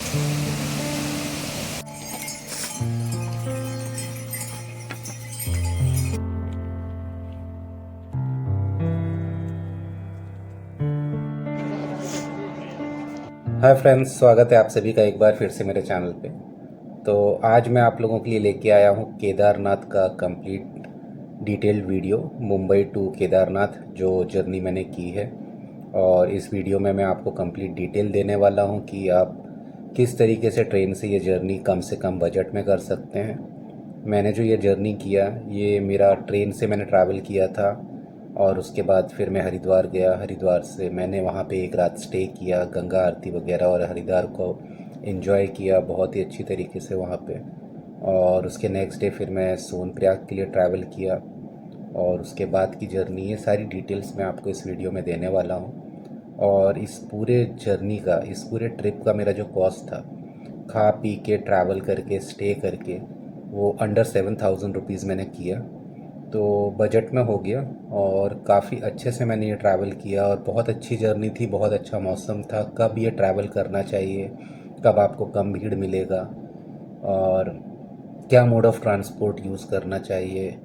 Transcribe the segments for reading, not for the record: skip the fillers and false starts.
Hi friends, स्वागत है आप सभी का एक बार फिर से मेरे चैनल पे। तो आज मैं आप लोगों के लिए लेके आया हूँ केदारनाथ का complete detailed video, Mumbai to Kedarnath जो जर्नी मैंने की है। और इस वीडियो में मैं आपको कंप्लीट डिटेल देने वाला हूँ कि आप किस तरीके से ट्रेन से ये जर्नी कम से कम बजट में कर सकते हैं। मैंने जो ये जर्नी किया, ये मेरा ट्रेन से मैंने ट्रैवल किया था और उसके बाद फिर मैं हरिद्वार गया। हरिद्वार से मैंने वहाँ पे एक रात स्टे किया, गंगा आरती वगैरह और हरिद्वार को एंजॉय किया बहुत ही अच्छी तरीके से वहाँ पे। और उसके नेक्स्ट डे फिर मैं सोनप्रयाग के लिए ट्रैवल किया और उसके बाद की जर्नी, ये सारी डिटेल्स मैं आपको इस वीडियो में देने वाला हूँ। और इस पूरे जर्नी का, इस पूरे ट्रिप का मेरा जो कॉस्ट था, खा पी के ट्रैवल करके स्टे करके, वो अंडर 7,000 रुपीज़ मैंने किया। तो बजट में हो गया और काफ़ी अच्छे से मैंने ये ट्रैवल किया और बहुत अच्छी जर्नी थी, बहुत अच्छा मौसम था। कब ये ट्रैवल करना चाहिए, कब आपको कम भीड़ मिलेगा और क्या मोड ऑफ़ ट्रांसपोर्ट यूज़ करना चाहिए,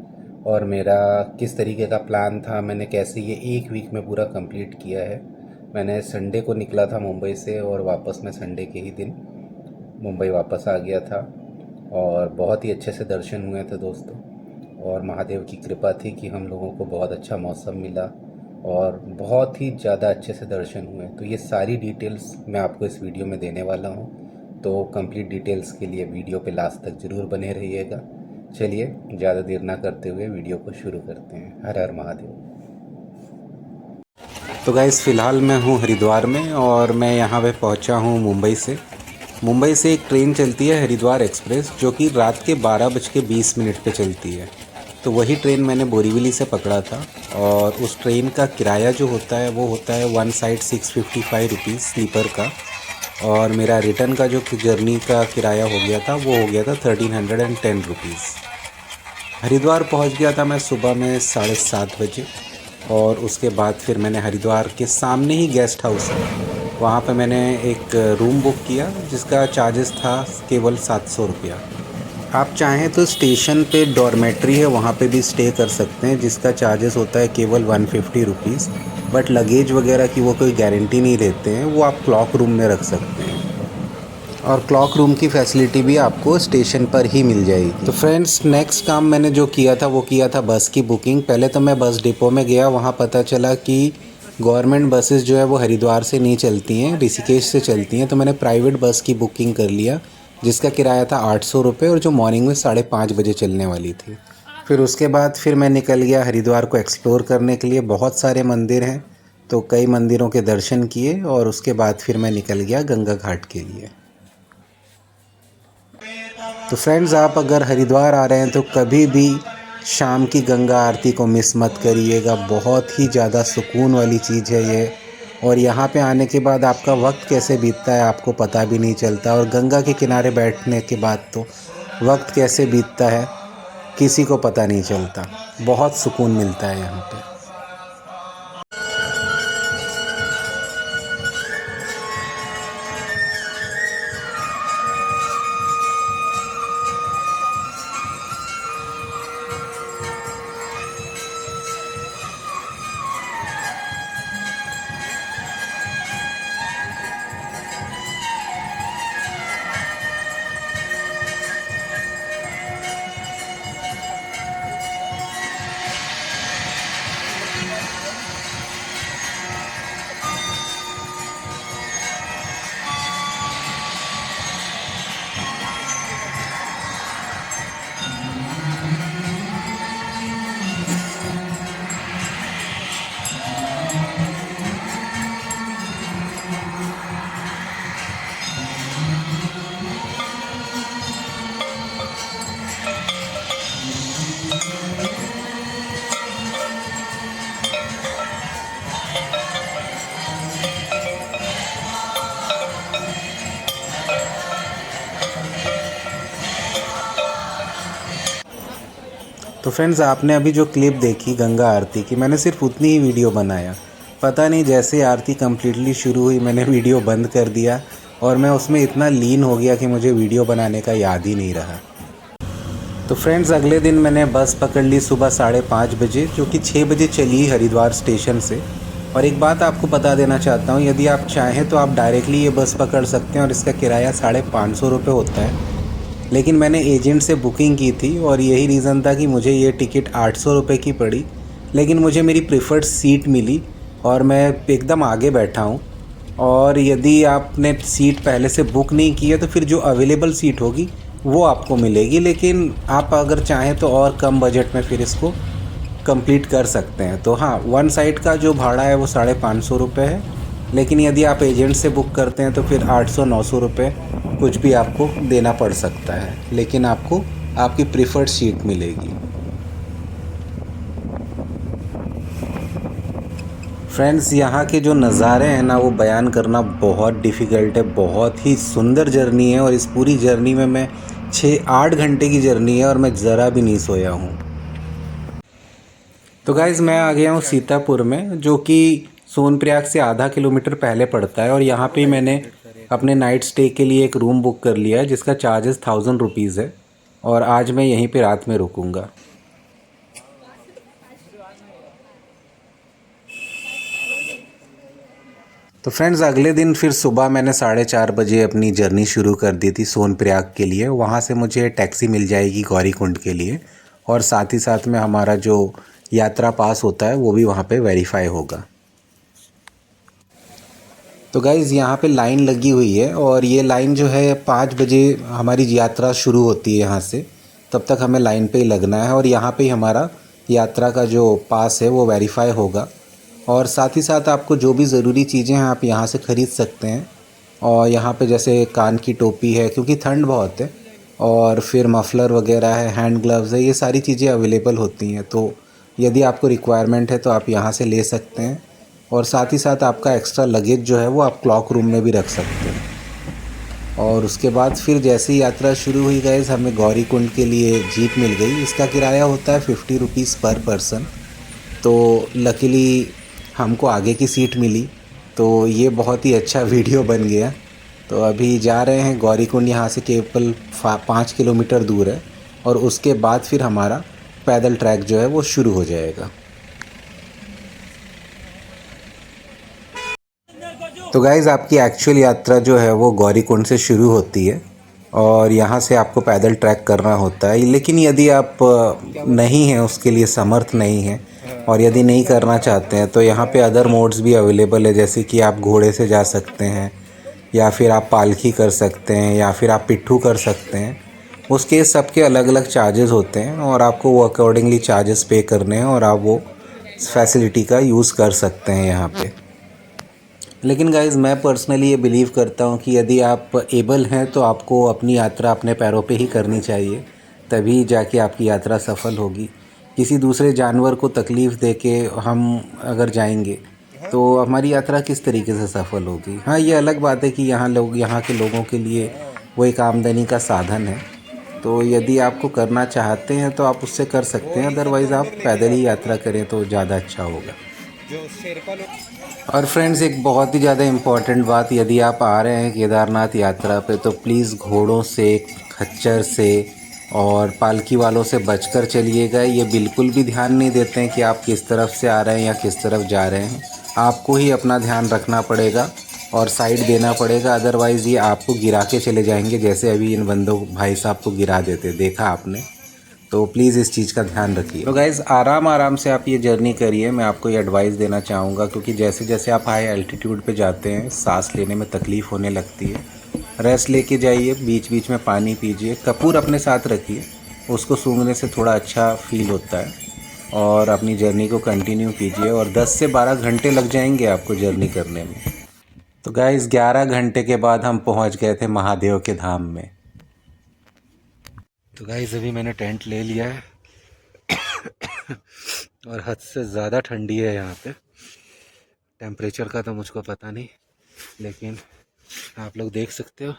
और मेरा किस तरीके का प्लान था, मैंने कैसे ये एक वीक में पूरा कंप्लीट किया है। मैंने संडे को निकला था मुंबई से और वापस मैं संडे के ही दिन मुंबई वापस आ गया था। और बहुत ही अच्छे से दर्शन हुए थे दोस्तों, और महादेव की कृपा थी कि हम लोगों को बहुत अच्छा मौसम मिला और बहुत ही ज़्यादा अच्छे से दर्शन हुए। तो ये सारी डिटेल्स मैं आपको इस वीडियो में देने वाला हूँ, तो कंप्लीट डिटेल्स के लिए वीडियो पे लास्ट तक ज़रूर बने रहिएगा। चलिए ज़्यादा देर ना करते हुए वीडियो को शुरू करते हैं। हर हर महादेव। तो गाइस, फ़िलहाल मैं हूँ हरिद्वार में और मैं यहाँ पे पहुँचा हूँ मुंबई से एक ट्रेन चलती है हरिद्वार एक्सप्रेस, जो कि रात के 12:20 पे चलती है। तो वही ट्रेन मैंने बोरीवली से पकड़ा था और उस ट्रेन का किराया जो होता है वो होता है वन साइड 655 रुपीज़ स्लीपर का। और मेरा रिटर्न का जो जर्नी का किराया हो गया था वो हो गया था 1310 रुपीज़। हरिद्वार पहुंच गया था मैं सुबह में 7:30 बजे। और उसके बाद फिर मैंने हरिद्वार के सामने ही गेस्ट हाउस है, वहाँ पे मैंने एक रूम बुक किया जिसका चार्जेस था केवल 700 रुपया। आप चाहें तो स्टेशन पे डॉर्मेट्री है, वहाँ पे भी स्टे कर सकते हैं जिसका चार्जेस होता है केवल 150 रुपीज़। बट लगेज वगैरह की वो कोई गारंटी नहीं देते हैं, वो आप क्लॉक रूम में रख सकते हैं और क्लॉक रूम की फैसिलिटी भी आपको स्टेशन पर ही मिल जाएगी। तो फ्रेंड्स, नेक्स्ट काम मैंने जो किया था वो किया था बस की बुकिंग। पहले तो मैं बस डिपो में गया, वहाँ पता चला कि गवर्नमेंट बसेस जो है वो हरिद्वार से नहीं चलती हैं, ऋषिकेश से चलती हैं। तो मैंने प्राइवेट बस की बुकिंग कर लिया जिसका किराया था 800 रुपये और जो मॉर्निंग में 5:30 बजे चलने वाली थी। फिर उसके बाद फिर मैं निकल गया हरिद्वार को एक्सप्लोर करने के लिए। बहुत सारे मंदिर हैं, तो कई मंदिरों के दर्शन किए और उसके बाद फिर मैं निकल गया गंगा घाट के लिए। तो फ्रेंड्स, आप अगर हरिद्वार आ रहे हैं तो कभी भी शाम की गंगा आरती को मिस मत करिएगा। बहुत ही ज़्यादा सुकून वाली चीज़ है ये, और यहाँ पे आने के बाद आपका वक्त कैसे बीतता है आपको पता भी नहीं चलता। और गंगा के किनारे बैठने के बाद तो वक्त कैसे बीतता है किसी को पता नहीं चलता। बहुत सुकून मिलता है यहाँ पे। तो फ्रेंड्स, आपने अभी जो क्लिप देखी गंगा आरती की, मैंने सिर्फ उतनी ही वीडियो बनाया। पता नहीं जैसे आरती कम्प्लीटली शुरू हुई मैंने वीडियो बंद कर दिया और मैं उसमें इतना लीन हो गया कि मुझे वीडियो बनाने का याद ही नहीं रहा। तो फ्रेंड्स, अगले दिन मैंने बस पकड़ ली सुबह 5:30 बजे, जो कि 6 बजे चली हरिद्वार स्टेशन से। और एक बात आपको बता देना चाहता हूँ, यदि आप चाहें तो आप डायरेक्टली ये बस पकड़ सकते हैं और इसका किराया 550 रुपये होता है। लेकिन मैंने एजेंट से बुकिंग की थी और यही रीज़न था कि मुझे ये टिकट 800 रुपये की पड़ी। लेकिन मुझे मेरी प्रेफर्ड सीट मिली और मैं एकदम आगे बैठा हूँ। और यदि आपने सीट पहले से बुक नहीं की है तो फिर जो अवेलेबल सीट होगी वो आपको मिलेगी। लेकिन आप अगर चाहें तो और कम बजट में फिर इसको कंप्लीट कर सकते हैं। तो हाँ, वन साइड का जो भाड़ा है वो 550 रुपये है। लेकिन यदि आप एजेंट से बुक करते हैं तो फिर 800-900 रुपये कुछ भी आपको देना पड़ सकता है, लेकिन आपको आपकी प्रीफर्ड सीट मिलेगी। फ्रेंड्स, यहाँ के जो नज़ारे हैं ना, वो बयान करना बहुत डिफ़िकल्ट है। बहुत ही सुंदर जर्नी है और इस पूरी जर्नी में मैं 6-8 घंटे की जर्नी है और मैं ज़रा भी नहीं सोया हूँ। तो गाइज़, मैं आ गया हूँ सीतापुर में, जो कि सोनप्रयाग से आधा किलोमीटर पहले पड़ता है। और यहाँ पे मैंने अपने नाइट स्टे के लिए एक रूम बुक कर लिया है जिसका चार्जेस 1000 रुपीज़ है। और आज मैं यहीं पे रात में रुकूँगा। तो फ्रेंड्स, अगले दिन फिर सुबह मैंने 4:30 बजे अपनी जर्नी शुरू कर दी थी सोनप्रयाग के लिए। वहाँ से मुझे टैक्सी मिल जाएगी गौरीकुंड के लिए, और साथ ही साथ में हमारा जो यात्रा पास होता है वो भी वहाँ पे वेरीफाई होगा। तो गाइज़, यहाँ पे लाइन लगी हुई है और ये लाइन जो है 5 बजे हमारी यात्रा शुरू होती है यहाँ से। तब तक हमें लाइन पे ही लगना है और यहाँ पे ही हमारा यात्रा का जो पास है वो वेरीफाई होगा। और साथ ही साथ आपको जो भी ज़रूरी चीज़ें हैं आप यहाँ से ख़रीद सकते हैं। और यहाँ पे जैसे कान की टोपी है क्योंकि ठंड बहुत है, और फिर मफलर वगैरह है, हैंड ग्लव्स है, ये सारी चीज़ें अवेलेबल होती हैं। तो यदि आपको रिक्वायरमेंट है तो आप यहाँ से ले सकते हैं। और साथ ही साथ आपका एक्स्ट्रा लगेज जो है वो आप क्लॉक रूम में भी रख सकते हैं। और उसके बाद फिर जैसे ही यात्रा शुरू हुई गाइस, हमें गौरीकुंड के लिए जीप मिल गई। इसका किराया होता है 50 रुपीज़ पर पर्सन। तो लकीली हमको आगे की सीट मिली, तो ये बहुत ही अच्छा वीडियो बन गया। तो अभी जा रहे हैं गौरीकुंड, यहाँ से केवल 5 किलोमीटर दूर है। और उसके बाद फिर हमारा पैदल ट्रैक जो है वो शुरू हो जाएगा। तो गाइज़, आपकी एक्चुअल यात्रा जो है वो गौरीकुंड से शुरू होती है और यहाँ से आपको पैदल ट्रैक करना होता है। लेकिन यदि आप नहीं हैं, उसके लिए समर्थ नहीं हैं और यदि नहीं करना चाहते हैं तो यहाँ पे अदर मोड्स भी अवेलेबल है। जैसे कि आप घोड़े से जा सकते हैं, या फिर आप पालकी कर सकते हैं, या फिर आप पिट्ठू कर सकते हैं। उसके सबके अलग अलग चार्जेस होते हैं और आपको वो अकॉर्डिंगली चार्जेस पे करने हैं और आप वो फैसिलिटी का यूज़ कर सकते हैं यहाँ पे। लेकिन गाइज़, मैं पर्सनली ये बिलीव करता हूँ कि यदि आप एबल हैं तो आपको अपनी यात्रा अपने पैरों पे ही करनी चाहिए, तभी जाके आपकी यात्रा सफल होगी। किसी दूसरे जानवर को तकलीफ़ दे के हम अगर जाएंगे तो हमारी यात्रा किस तरीके से सफल होगी। हाँ, ये अलग बात है कि यहाँ के लोगों के लिए वो एक आमदनी का साधन है। तो यदि आपको करना चाहते हैं तो आप उससे कर सकते हैं, अदरवाइज़ आप पैदल ही यात्रा करें तो ज़्यादा अच्छा होगा। और फ्रेंड्स, एक बहुत ही ज़्यादा इम्पॉर्टेंट बात, यदि आप आ रहे हैं केदारनाथ यात्रा पे तो प्लीज़ घोड़ों से, खच्चर से और पालकी वालों से बचकर चलिएगा। ये बिल्कुल भी ध्यान नहीं देते हैं कि आप किस तरफ से आ रहे हैं या किस तरफ जा रहे हैं। आपको ही अपना ध्यान रखना पड़ेगा और साइड देना पड़ेगा, अदरवाइज़ ये आपको गिरा के चले जाएंगे, जैसे अभी इन बंदों भाई साहब को गिरा देते, देखा आपने। तो प्लीज़ इस चीज़ का ध्यान रखिए। तो गाइज़, आराम आराम से आप ये जर्नी करिए। मैं आपको ये एडवाइस देना चाहूँगा, क्योंकि जैसे जैसे आप हाई एल्टीट्यूड पे जाते हैं सांस लेने में तकलीफ़ होने लगती है। रेस्ट लेके जाइए, बीच बीच में पानी पीजिए, कपूर अपने साथ रखिए, उसको सूंघने से थोड़ा अच्छा फील होता है। और अपनी जर्नी को कंटिन्यू कीजिए और 10 से 12 घंटे लग जाएंगे आपको जर्नी करने में। तो गाइज़, 11 घंटे के बाद हम पहुँच गए थे महादेव के धाम में। तो गाइज़, अभी मैंने टेंट ले लिया है और हद से ज़्यादा ठंडी है यहाँ पे। टेम्परेचर का तो मुझको पता नहीं, लेकिन आप लोग देख सकते हो,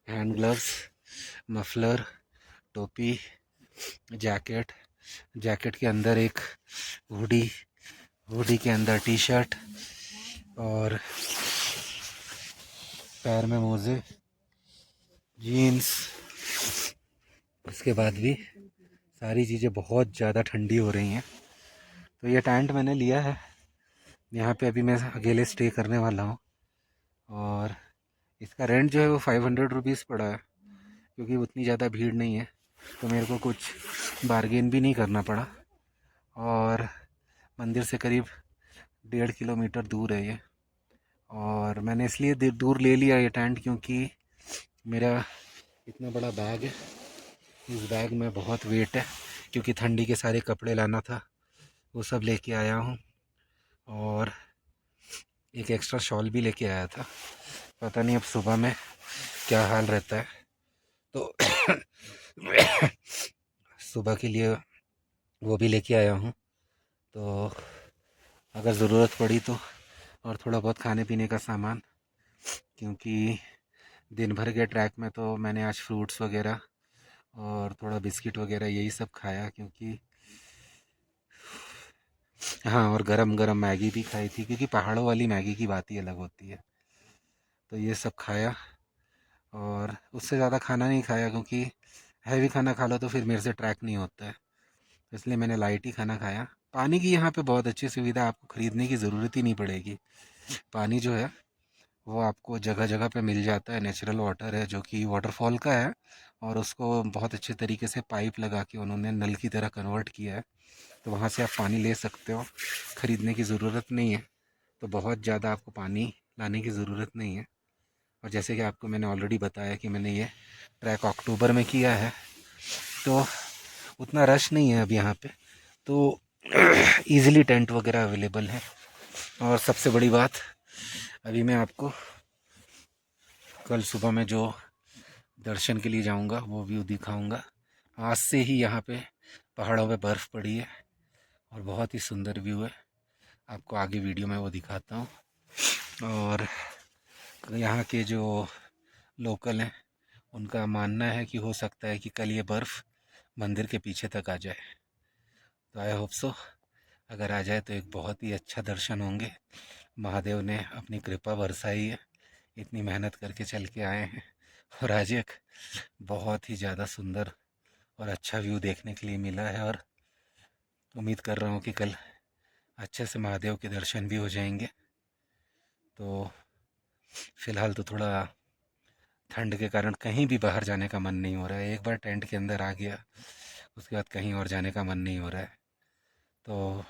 हैंड ग्लव्स, मफलर, टोपी, जैकेट, जैकेट के अंदर एक हुडी, हुडी के अंदर टी शर्ट, और पैर में मोजे, जीन्स, उसके बाद भी सारी चीज़ें बहुत ज़्यादा ठंडी हो रही हैं। तो ये टेंट मैंने लिया है, यहाँ पे अभी मैं अकेले स्टे करने वाला हूँ। और इसका रेंट जो है वो 500 रुपीज़ पड़ा है, क्योंकि उतनी ज़्यादा भीड़ नहीं है तो मेरे को कुछ बार्गेन भी नहीं करना पड़ा। और मंदिर से करीब 1.5 किलोमीटर दूर है ये। और मैंने इसलिए दूर ले लिया ये टेंट क्योंकि मेरा इतना बड़ा बैग है, इस बैग में बहुत वेट है, क्योंकि ठंडी के सारे कपड़े लाना था, वो सब लेके आया हूँ। और एक एक्स्ट्रा शॉल भी लेके आया था, पता नहीं अब सुबह में क्या हाल रहता है। तो सुबह के लिए वो भी लेके आया हूँ, तो अगर ज़रूरत पड़ी तो। और थोड़ा बहुत खाने पीने का सामान, क्योंकि दिन भर के ट्रैक में तो मैंने आज फ्रूट्स वगैरह और थोड़ा बिस्किट वगैरह यही सब खाया, क्योंकि हाँ, और गरम गरम मैगी भी खाई थी, क्योंकि पहाड़ों वाली मैगी की बात ही अलग होती है। तो ये सब खाया, और उससे ज़्यादा खाना नहीं खाया, क्योंकि हैवी खाना खा लो तो फिर मेरे से ट्रैक नहीं होता है, इसलिए मैंने लाइट ही खाना खाया। पानी की यहाँ पे बहुत अच्छी सुविधा, आपको ख़रीदने की ज़रूरत ही नहीं पड़ेगी। पानी जो है वो आपको जगह जगह पे मिल जाता है, नेचुरल वाटर है जो कि वाटरफॉल का है, और उसको बहुत अच्छे तरीके से पाइप लगा के उन्होंने नल की तरह कन्वर्ट किया है, तो वहाँ से आप पानी ले सकते हो, ख़रीदने की ज़रूरत नहीं है। तो बहुत ज़्यादा आपको पानी लाने की ज़रूरत नहीं है। और जैसे कि आपको मैंने ऑलरेडी बताया कि मैंने ये ट्रैक अक्टूबर में किया है, तो उतना रश नहीं है अब यहाँ पे, तो ईज़िली टेंट वगैरह अवेलेबल है। और सबसे बड़ी बात, अभी मैं आपको कल सुबह में जो दर्शन के लिए जाऊंगा वो व्यू दिखाऊंगा। आज से ही यहाँ पे पहाड़ों पे बर्फ़ पड़ी है और बहुत ही सुंदर व्यू है, आपको आगे वीडियो में वो दिखाता हूँ। और यहाँ के जो लोकल हैं उनका मानना है कि हो सकता है कि कल ये बर्फ़ मंदिर के पीछे तक आ जाए, तो आई होप सो, अगर आ जाए तो एक बहुत ही अच्छा दर्शन होंगे। महादेव ने अपनी कृपा बरसाई है, इतनी मेहनत करके चल के आए हैं, और आज एक बहुत ही ज़्यादा सुंदर और अच्छा व्यू देखने के लिए मिला है। और उम्मीद कर रहा हूँ कि कल अच्छे से महादेव के दर्शन भी हो जाएंगे। तो फ़िलहाल तो थोड़ा ठंड के कारण कहीं भी बाहर जाने का मन नहीं हो रहा है। एक बार टेंट के अंदर आ गया, उसके बाद कहीं और जाने का मन नहीं हो रहा है। तो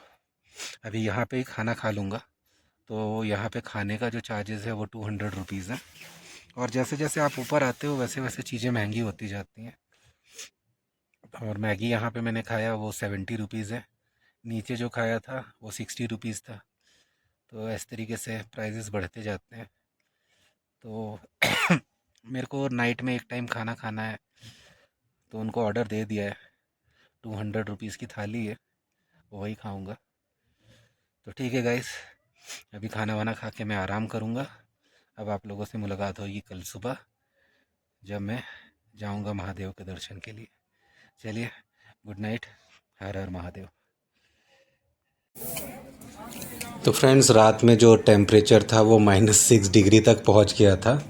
अभी यहाँ पे ही खाना खा लूँगा। तो यहाँ पे खाने का जो चार्जेस है वो 200 रुपीज़ है, और जैसे जैसे आप ऊपर आते हो वैसे वैसे चीज़ें महंगी होती जाती हैं। और मैगी यहाँ पे मैंने खाया वो 70 रुपीज़ है, नीचे जो खाया था वो 60 रुपीज़ था। तो इस तरीके से प्राइजेस बढ़ते जाते हैं। तो मेरे को नाइट में एक टाइम खाना खाना है, तो उनको ऑर्डर दे दिया है, 200 रुपीज़ की थाली है, वही खाऊंगा। तो ठीक है गाइस, अभी खाना वाना खा के मैं आराम करूंगा। अब आप लोगों से मुलाकात होगी कल सुबह, जब मैं जाऊंगा महादेव के दर्शन के लिए। चलिए, गुड नाइट, हर हर महादेव। तो फ्रेंड्स, रात में जो टेम्परेचर था वो -6 डिग्री तक पहुंच गया था,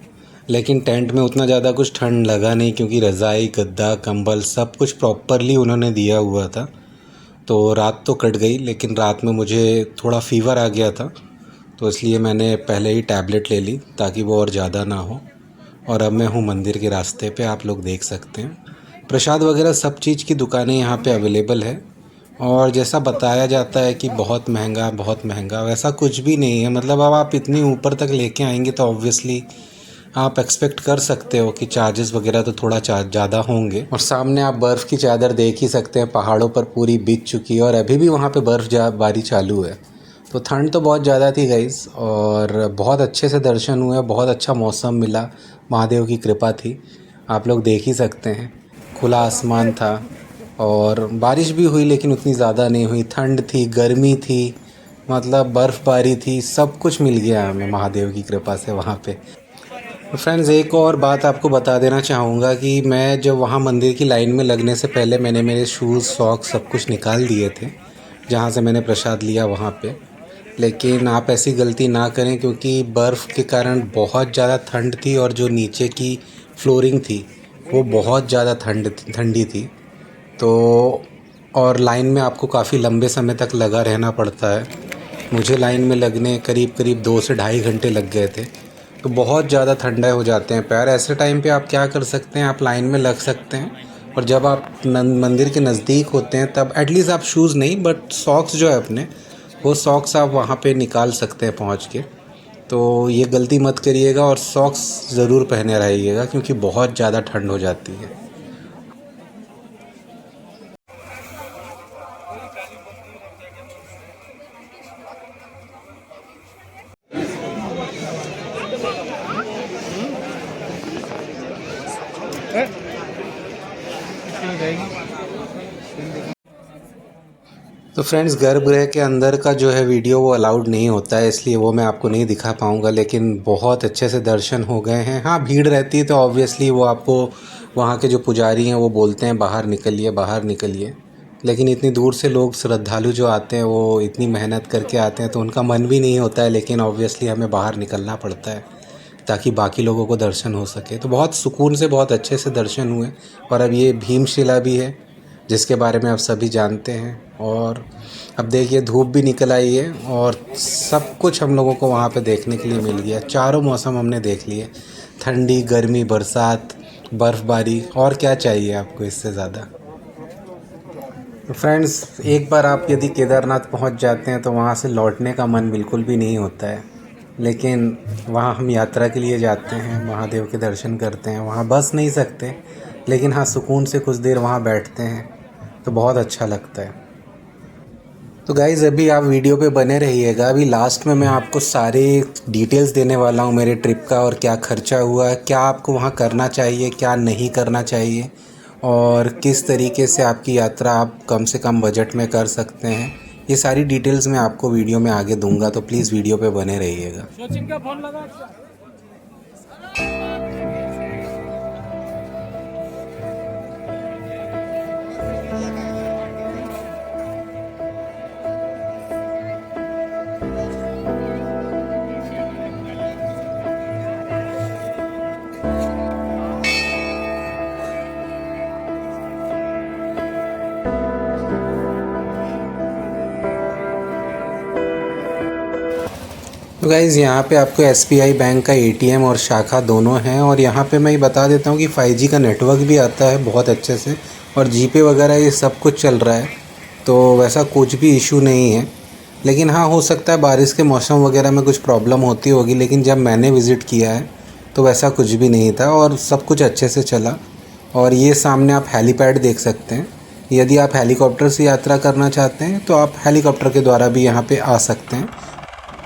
लेकिन टेंट में उतना ज़्यादा कुछ ठंड लगा नहीं, क्योंकि रज़ाई, गद्दा, कंबल सब कुछ प्रॉपरली उन्होंने दिया हुआ था। तो रात तो कट गई, लेकिन रात में मुझे थोड़ा फ़ीवर आ गया था, तो इसलिए मैंने पहले ही टैबलेट ले ली ताकि वो और ज़्यादा ना हो। और अब मैं हूँ मंदिर के रास्ते पे, आप लोग देख सकते हैं प्रसाद वगैरह सब चीज़ की दुकानें यहाँ पे अवेलेबल है। और जैसा बताया जाता है कि बहुत महंगा, वैसा कुछ भी नहीं है। मतलब अब आप इतनी ऊपर तक लेके आएंगे तो ऑब्वियसली आप एक्सपेक्ट कर सकते हो कि चार्जेस वगैरह तो थोड़ा ज़्यादा होंगे। और सामने आप बर्फ़ की चादर देख ही सकते हैं, पहाड़ों पर पूरी बीत चुकी है और अभी भी वहाँ पे बर्फ़बारी चालू है। तो ठंड तो बहुत ज़्यादा थी गाइस, और बहुत अच्छे से दर्शन हुए, बहुत अच्छा मौसम मिला, महादेव की कृपा थी। आप लोग देख ही सकते हैं, खुला आसमान था और बारिश भी हुई, लेकिन उतनी ज़्यादा नहीं हुई। ठंड थी, गर्मी थी, मतलब बर्फ़बारी थी, सब कुछ मिल गया हमें महादेव की कृपा से वहाँ पे। तो फ्रेंड्स, एक और बात आपको बता देना चाहूँगा कि मैं जब वहाँ मंदिर की लाइन में लगने से पहले मैंने मेरे शूज़, सॉक्स सब कुछ निकाल दिए थे, जहाँ से मैंने प्रसाद लिया वहाँ पे। लेकिन आप ऐसी गलती ना करें क्योंकि बर्फ़ के कारण बहुत ज़्यादा ठंड थी और जो नीचे की फ्लोरिंग थी वो बहुत ज़्यादा ठंडी थी। तो और लाइन में आपको काफ़ी लंबे समय तक लगा रहना पड़ता है। मुझे लाइन में लगने करीब करीब 2 से ढाई घंटे लग गए थे। तो बहुत ज़्यादा ठंडे हो जाते हैं पैर। ऐसे टाइम पे आप क्या कर सकते हैं, आप लाइन में लग सकते हैं और जब आप मंदिर के नज़दीक होते हैं तब एटलीस्ट आप शूज़ नहीं बट सॉक्स जो है अपने, वो सॉक्स आप वहाँ पे निकाल सकते हैं पहुँच के। तो ये गलती मत करिएगा और सॉक्स ज़रूर पहने रहिएगा क्योंकि बहुत ज़्यादा ठंड हो जाती है। तो फ्रेंड्स, गर्भगृह के अंदर का जो है वीडियो वो अलाउड नहीं होता है, इसलिए वो मैं आपको नहीं दिखा पाऊँगा। लेकिन बहुत अच्छे से दर्शन हो गए हैं। हाँ, भीड़ रहती है तो ऑब्वियसली वो आपको वहाँ के जो पुजारी हैं वो बोलते हैं बाहर निकलिए, बाहर निकलिए। लेकिन इतनी दूर से लोग श्रद्धालु जो आते हैं वो इतनी मेहनत करके आते हैं तो उनका मन भी नहीं होता है, लेकिन ऑब्वियसली हमें बाहर निकलना पड़ता है ताकि बाकी लोगों को दर्शन हो सके। तो बहुत सुकून से बहुत अच्छे से दर्शन हुए। और अब ये भीमशिला भी है जिसके बारे में आप सभी जानते हैं। और अब देखिए धूप भी निकल आई है और सब कुछ हम लोगों को वहाँ पे देखने के लिए मिल गया। चारों मौसम हमने देख लिए, ठंडी, गर्मी, बरसात, बर्फ़बारी, और क्या चाहिए आपको इससे ज़्यादा। तो फ्रेंड्स, एक बार आप यदि केदारनाथ पहुंच जाते हैं तो वहां से लौटने का मन बिल्कुल भी नहीं होता है। लेकिन वहां हम यात्रा के लिए जाते हैं, महादेव के दर्शन करते हैं, वहां बस नहीं सकते, लेकिन हाँ सुकून से कुछ देर वहां बैठते हैं तो बहुत अच्छा लगता है। तो गाइज़, अभी आप वीडियो पे बने रहिएगा। अभी लास्ट में मैं आपको सारे डिटेल्स देने वाला हूँ मेरे ट्रिप का, और क्या खर्चा हुआ है, क्या आपको वहाँ करना चाहिए, क्या नहीं करना चाहिए, और किस तरीके से आपकी यात्रा आप कम से कम बजट में कर सकते हैं। ये सारी डिटेल्स मैं आपको वीडियो में आगे दूंगा, तो प्लीज़ वीडियो पे बने रहिएगा। तो गाइज़, यहाँ पे आपको एसबीआई बैंक का एटीएम और शाखा दोनों हैं। और यहाँ पे मैं ये बता देता हूँ कि 5G का नेटवर्क भी आता है बहुत अच्छे से, और जीपे वगैरह ये सब कुछ चल रहा है, तो वैसा कुछ भी इशू नहीं है। लेकिन हाँ, हो सकता है बारिश के मौसम वगैरह में कुछ प्रॉब्लम होती होगी, लेकिन जब मैंने विज़िट किया है तो वैसा कुछ भी नहीं था और सब कुछ अच्छे से चला। और ये सामने आप हेलीपैड देख सकते हैं। यदि आप हेलीकॉप्टर से यात्रा करना चाहते हैं तो आप हेलीकॉप्टर के द्वारा भी यहाँ पे आ सकते हैं।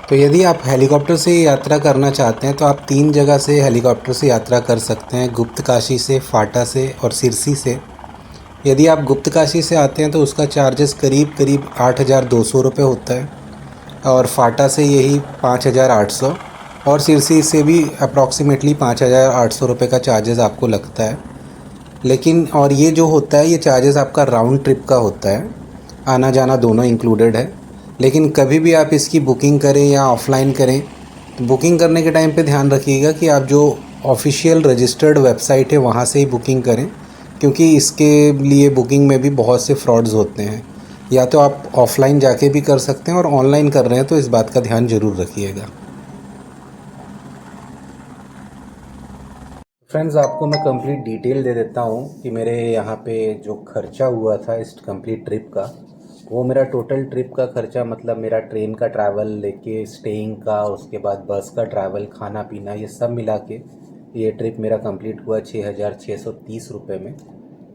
तो यदि आप हेलीकॉप्टर से यात्रा करना चाहते हैं तो आप 3 जगह से हेलीकॉप्टर से यात्रा कर सकते हैं, गुप्तकाशी से, फाटा से और सिरसी से। यदि आप गुप्तकाशी से आते हैं तो उसका चार्जेस करीब करीब 8,200 रुपये होता है, और फाटा से यही 5,800, और सिरसी से भी अप्रॉक्सीमेटली 5,800 रुपये का चार्जेस आपको लगता है। लेकिन और ये जो होता है, ये चार्जेस आपका राउंड ट्रिप का होता है, आना जाना दोनों इंक्लूडेड है। लेकिन कभी भी आप इसकी बुकिंग करें या ऑफ़लाइन करें, तो बुकिंग करने के टाइम पे ध्यान रखिएगा कि आप जो ऑफिशियल रजिस्टर्ड वेबसाइट है वहाँ से ही बुकिंग करें, क्योंकि इसके लिए बुकिंग में भी बहुत से फ्रॉड्स होते हैं। या तो आप ऑफ़लाइन जाके भी कर सकते हैं, और ऑनलाइन कर रहे हैं तो इस बात का ध्यान ज़रूर रखिएगा। फ्रेंड्स, आपको मैं कंप्लीट डिटेल दे देता हूँ कि मेरे यहाँ पे जो खर्चा हुआ था इस कंप्लीट ट्रिप का, वो मेरा टोटल ट्रिप का खर्चा, मतलब मेरा ट्रेन का ट्रैवल लेके स्टेइंग का, उसके बाद बस का ट्रैवल, खाना पीना, ये सब मिला के ये ट्रिप मेरा कंप्लीट हुआ 6,630 रुपये में।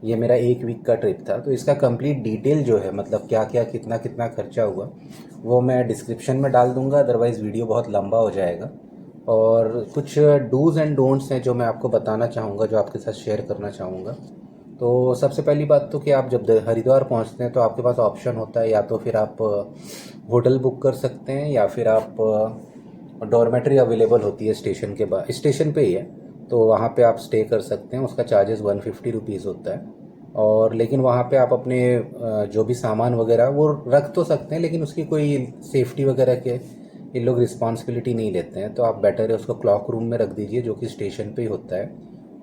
ये मेरा 1 वीक का ट्रिप था। तो इसका कंप्लीट डिटेल जो है, मतलब क्या क्या कितना कितना खर्चा हुआ, वो मैं डिस्क्रिप्शन में डाल दूँगा, अदरवाइज़ वीडियो बहुत लंबा हो जाएगा। और कुछ डूज़ एंड डोंट्स हैं जो मैं आपको बताना चाहूँगा, जो आपके साथ शेयर करना चाहूँगा। तो सबसे पहली बात तो कि आप जब हरिद्वार पहुँचते हैं तो आपके पास ऑप्शन होता है, या तो फिर आप होटल बुक कर सकते हैं, या फिर आप डॉर्मेट्री अवेलेबल होती है स्टेशन स्टेशन पे ही है, तो वहाँ पे आप स्टे कर सकते हैं। उसका चार्जेस 150 रुपीज़ होता है। और लेकिन वहाँ पे आप अपने जो भी सामान वगैरह वो रख तो सकते हैं, लेकिन उसकी कोई सेफ्टी वगैरह के ये लोग रिस्पॉन्सिबिलिटी नहीं लेते हैं। तो आप बेटर है उसको क्लॉक रूम में रख दीजिए, जो कि स्टेशन पे ही होता है।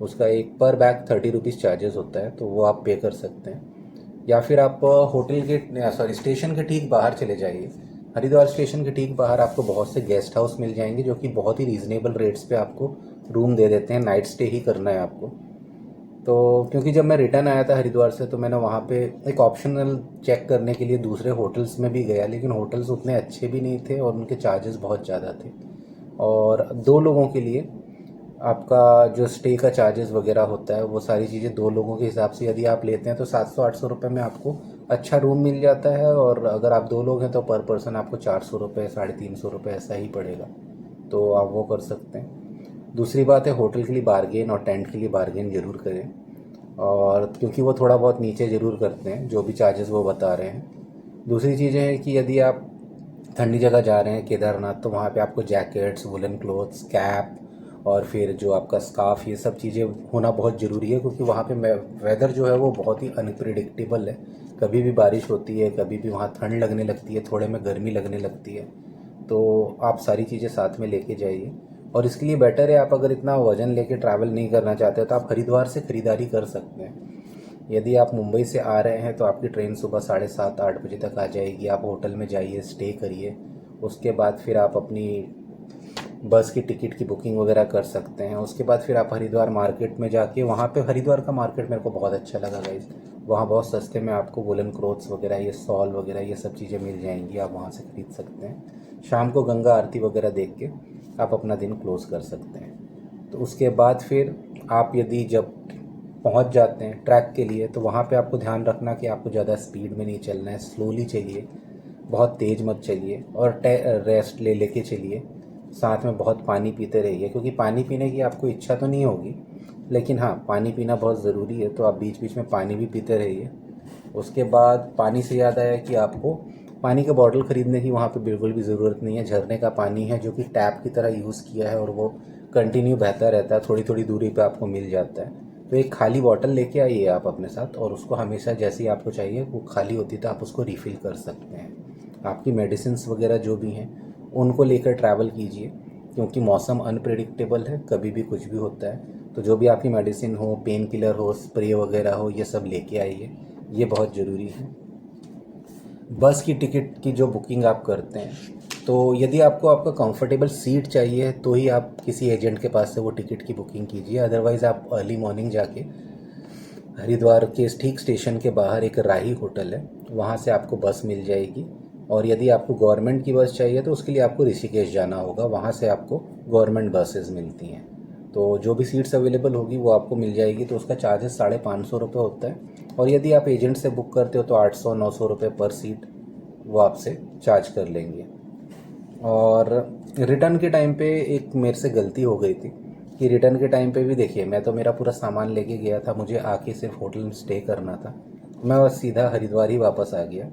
उसका एक पर बैग 30 रुपीज़ चार्जेस होता है, तो वो आप पे कर सकते हैं। या फिर आप होटल के सॉरी स्टेशन के ठीक बाहर चले जाइए। हरिद्वार स्टेशन के ठीक बाहर आपको बहुत से गेस्ट हाउस मिल जाएंगे, जो कि बहुत ही रीज़नेबल रेट्स पे आपको रूम दे देते हैं। नाइट स्टे ही करना है आपको। तो क्योंकि जब मैं रिटर्न आया था हरिद्वार से, तो मैंने वहाँ पे एक ऑप्शनल चेक करने के लिए दूसरे होटल्स में भी गया, लेकिन होटल्स उतने अच्छे भी नहीं थे और उनके चार्जेस बहुत ज़्यादा थे। और 2 लोगों के लिए आपका जो स्टे का चार्जेस वगैरह होता है, वो सारी चीज़ें 2 लोगों के हिसाब से यदि आप लेते हैं तो 700-800 रुपये में आपको अच्छा रूम मिल जाता है। और अगर आप 2 लोग हैं तो पर पर्सन आपको 400 रुपये 350 रुपये ऐसा ही पड़ेगा। तो आप वो कर सकते हैं। दूसरी बात है, होटल के लिए बार्गेन और टेंट के लिए बार्गेन ज़रूर करें, और क्योंकि वो थोड़ा बहुत नीचे ज़रूर करते हैं जो भी चार्जेस वो बता रहे हैं। दूसरी चीज़ें हैं कि यदि आप ठंडी जगह जा रहे हैं केदारनाथ, तो वहाँ पे आपको जैकेट्स, वुलन क्लोथ्स, कैप और फिर जो आपका स्कार्फ, ये सब चीज़ें होना बहुत ज़रूरी है, क्योंकि वहाँ पे वेदर जो है वो बहुत ही अनप्रिडिक्टेबल है। कभी भी बारिश होती है, कभी भी वहाँ ठंड लगने लगती है, थोड़े में गर्मी लगने लगती है। तो आप सारी चीज़ें साथ में लेके जाइए। और इसके लिए बेटर है, आप अगर इतना वज़न लेके ट्रैवल नहीं करना चाहते तो आप हरिद्वार से ख़रीदारी कर सकते हैं। यदि आप मुंबई से आ रहे हैं तो आपकी ट्रेन सुबह 7:30-8 बजे तक आ जाएगी। आप होटल में जाइए, स्टे करिए। उसके बाद फिर आप अपनी बस की टिकट की बुकिंग वगैरह कर सकते हैं। उसके बाद फिर आप हरिद्वार मार्केट में जाके, वहाँ पे हरिद्वार का मार्केट मेरे को बहुत अच्छा लगा गाइस। वहाँ बहुत सस्ते में आपको वुलन क्लोथ्स वगैरह, ये सॉल वगैरह, ये सब चीज़ें मिल जाएंगी। आप वहाँ से ख़रीद सकते हैं। शाम को गंगा आरती वगैरह देख के आप अपना दिन क्लोज़ कर सकते हैं। तो उसके बाद फिर आप यदि जब पहुंच जाते हैं ट्रैक के लिए, तो वहाँ पे आपको ध्यान रखना कि आपको ज़्यादा स्पीड में नहीं चलना है, स्लोली चलिए, बहुत तेज़ मत चलिए, और रेस्ट ले लेके चलिए। साथ में बहुत पानी पीते रहिए, क्योंकि पानी पीने की आपको इच्छा तो नहीं होगी, लेकिन हाँ पानी पीना बहुत ज़रूरी है। तो आप बीच बीच में पानी भी पीते रहिए। उसके बाद पानी से याद आया कि आपको पानी का बॉटल ख़रीदने की वहाँ पे बिल्कुल भी ज़रूरत नहीं है। झरने का पानी है, जो कि टैप की तरह यूज़ किया है, और वो कंटिन्यू बहता रहता है, थोड़ी थोड़ी दूरी पे आपको मिल जाता है। तो एक खाली बॉटल लेके आइए आप अपने साथ, और उसको हमेशा जैसे ही आपको चाहिए वो खाली होती है तो आप उसको रिफ़िल कर सकते हैं। आपकी मेडिसिन्स वगैरह जो भी हैं उनको लेकर ट्रैवल कीजिए, क्योंकि मौसम अनप्रिडिक्टेबल है, कभी भी कुछ भी होता है। तो जो भी आपकी मेडिसिन हो, पेन किलर हो, स्प्रे वगैरह हो, ये सब लेके आइए, ये बहुत ज़रूरी है। बस की टिकट की जो बुकिंग आप करते हैं, तो यदि आपको आपका कंफर्टेबल सीट चाहिए तो ही आप किसी एजेंट के पास से वो टिकट की बुकिंग कीजिए। अदरवाइज़ आप अर्ली मॉर्निंग जाके हरिद्वार के ठीक स्टेशन के बाहर एक राही होटल है, वहाँ से आपको बस मिल जाएगी। और यदि आपको गवर्नमेंट की बस चाहिए तो उसके लिए आपको ऋषिकेश जाना होगा, वहाँ से आपको गवर्नमेंट बसेस मिलती हैं। तो जो भी सीट्स अवेलेबल होगी वो आपको मिल जाएगी। तो उसका चार्जेस 550 रुपये होता है, और यदि आप एजेंट से बुक करते हो तो 800-900 रुपये पर सीट वो आपसे चार्ज कर लेंगे। और रिटर्न के टाइम पे एक मेरे से गलती हो गई थी कि रिटर्न के टाइम पे भी देखिए, मैं तो मेरा पूरा सामान लेके गया था, मुझे आके सिर्फ होटल में स्टे करना था, मैं बस सीधा हरिद्वार ही वापस आ गया।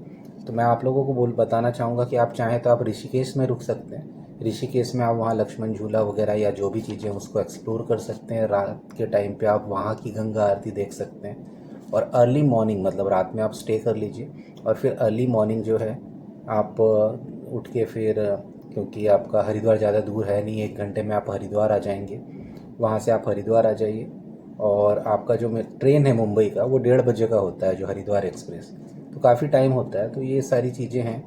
तो मैं आप लोगों को बताना चाहूँगा कि आप चाहें तो आप ऋषिकेश में रुक सकते हैं। ऋषिकेश में आप वहाँ लक्ष्मण झूला वगैरह या जो भी चीज़ें उसको एक्सप्लोर कर सकते हैं। रात के टाइम पे आप वहाँ की गंगा आरती देख सकते हैं। और अर्ली मॉर्निंग, मतलब रात में आप स्टे कर लीजिए, और फिर अर्ली मॉर्निंग जो है आप उठ के फिर, क्योंकि आपका हरिद्वार ज़्यादा दूर है नहीं, 1 घंटे में आप हरिद्वार आ जाएंगे। वहाँ से आप हरिद्वार आ जाइए, और आपका जो ट्रेन है मुंबई का वो 1:30 बजे का होता है, जो हरिद्वार एक्सप्रेस। तो काफ़ी टाइम होता है। तो ये सारी चीज़ें हैं,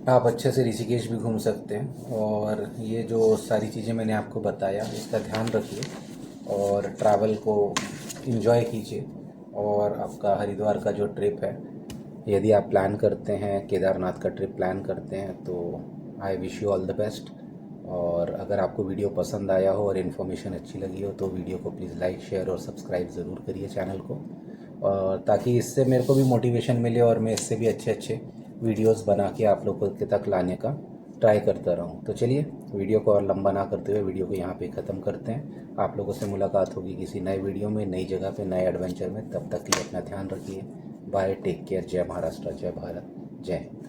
आप अच्छे से ऋषिकेश भी घूम सकते हैं। और ये जो सारी चीज़ें मैंने आपको बताया, इसका ध्यान रखिए और ट्रैवल को इन्जॉय कीजिए। और आपका हरिद्वार का जो ट्रिप है, यदि आप प्लान करते हैं, केदारनाथ का ट्रिप प्लान करते हैं, तो I wish you all the best. और अगर आपको वीडियो पसंद आया हो और इन्फॉर्मेशन अच्छी लगी हो तो वीडियो को प्लीज़ लाइक, शेयर और सब्सक्राइब ज़रूर करिए चैनल को, और ताकि इससे मेरे को भी मोटिवेशन मिले और मैं इससे भी अच्छे अच्छे वीडियोस बना के आप लोगों के तक लाने का ट्राई करता रहूँ। तो चलिए, वीडियो को और लंबा ना करते हुए वीडियो को यहाँ पे ख़त्म करते हैं। आप लोगों से मुलाकात होगी किसी नए वीडियो में, नई जगह पे, नए एडवेंचर में। तब तक के लिए अपना ध्यान रखिए। बाय, टेक केयर, जय महाराष्ट्र, जय भारत, जय हिंद।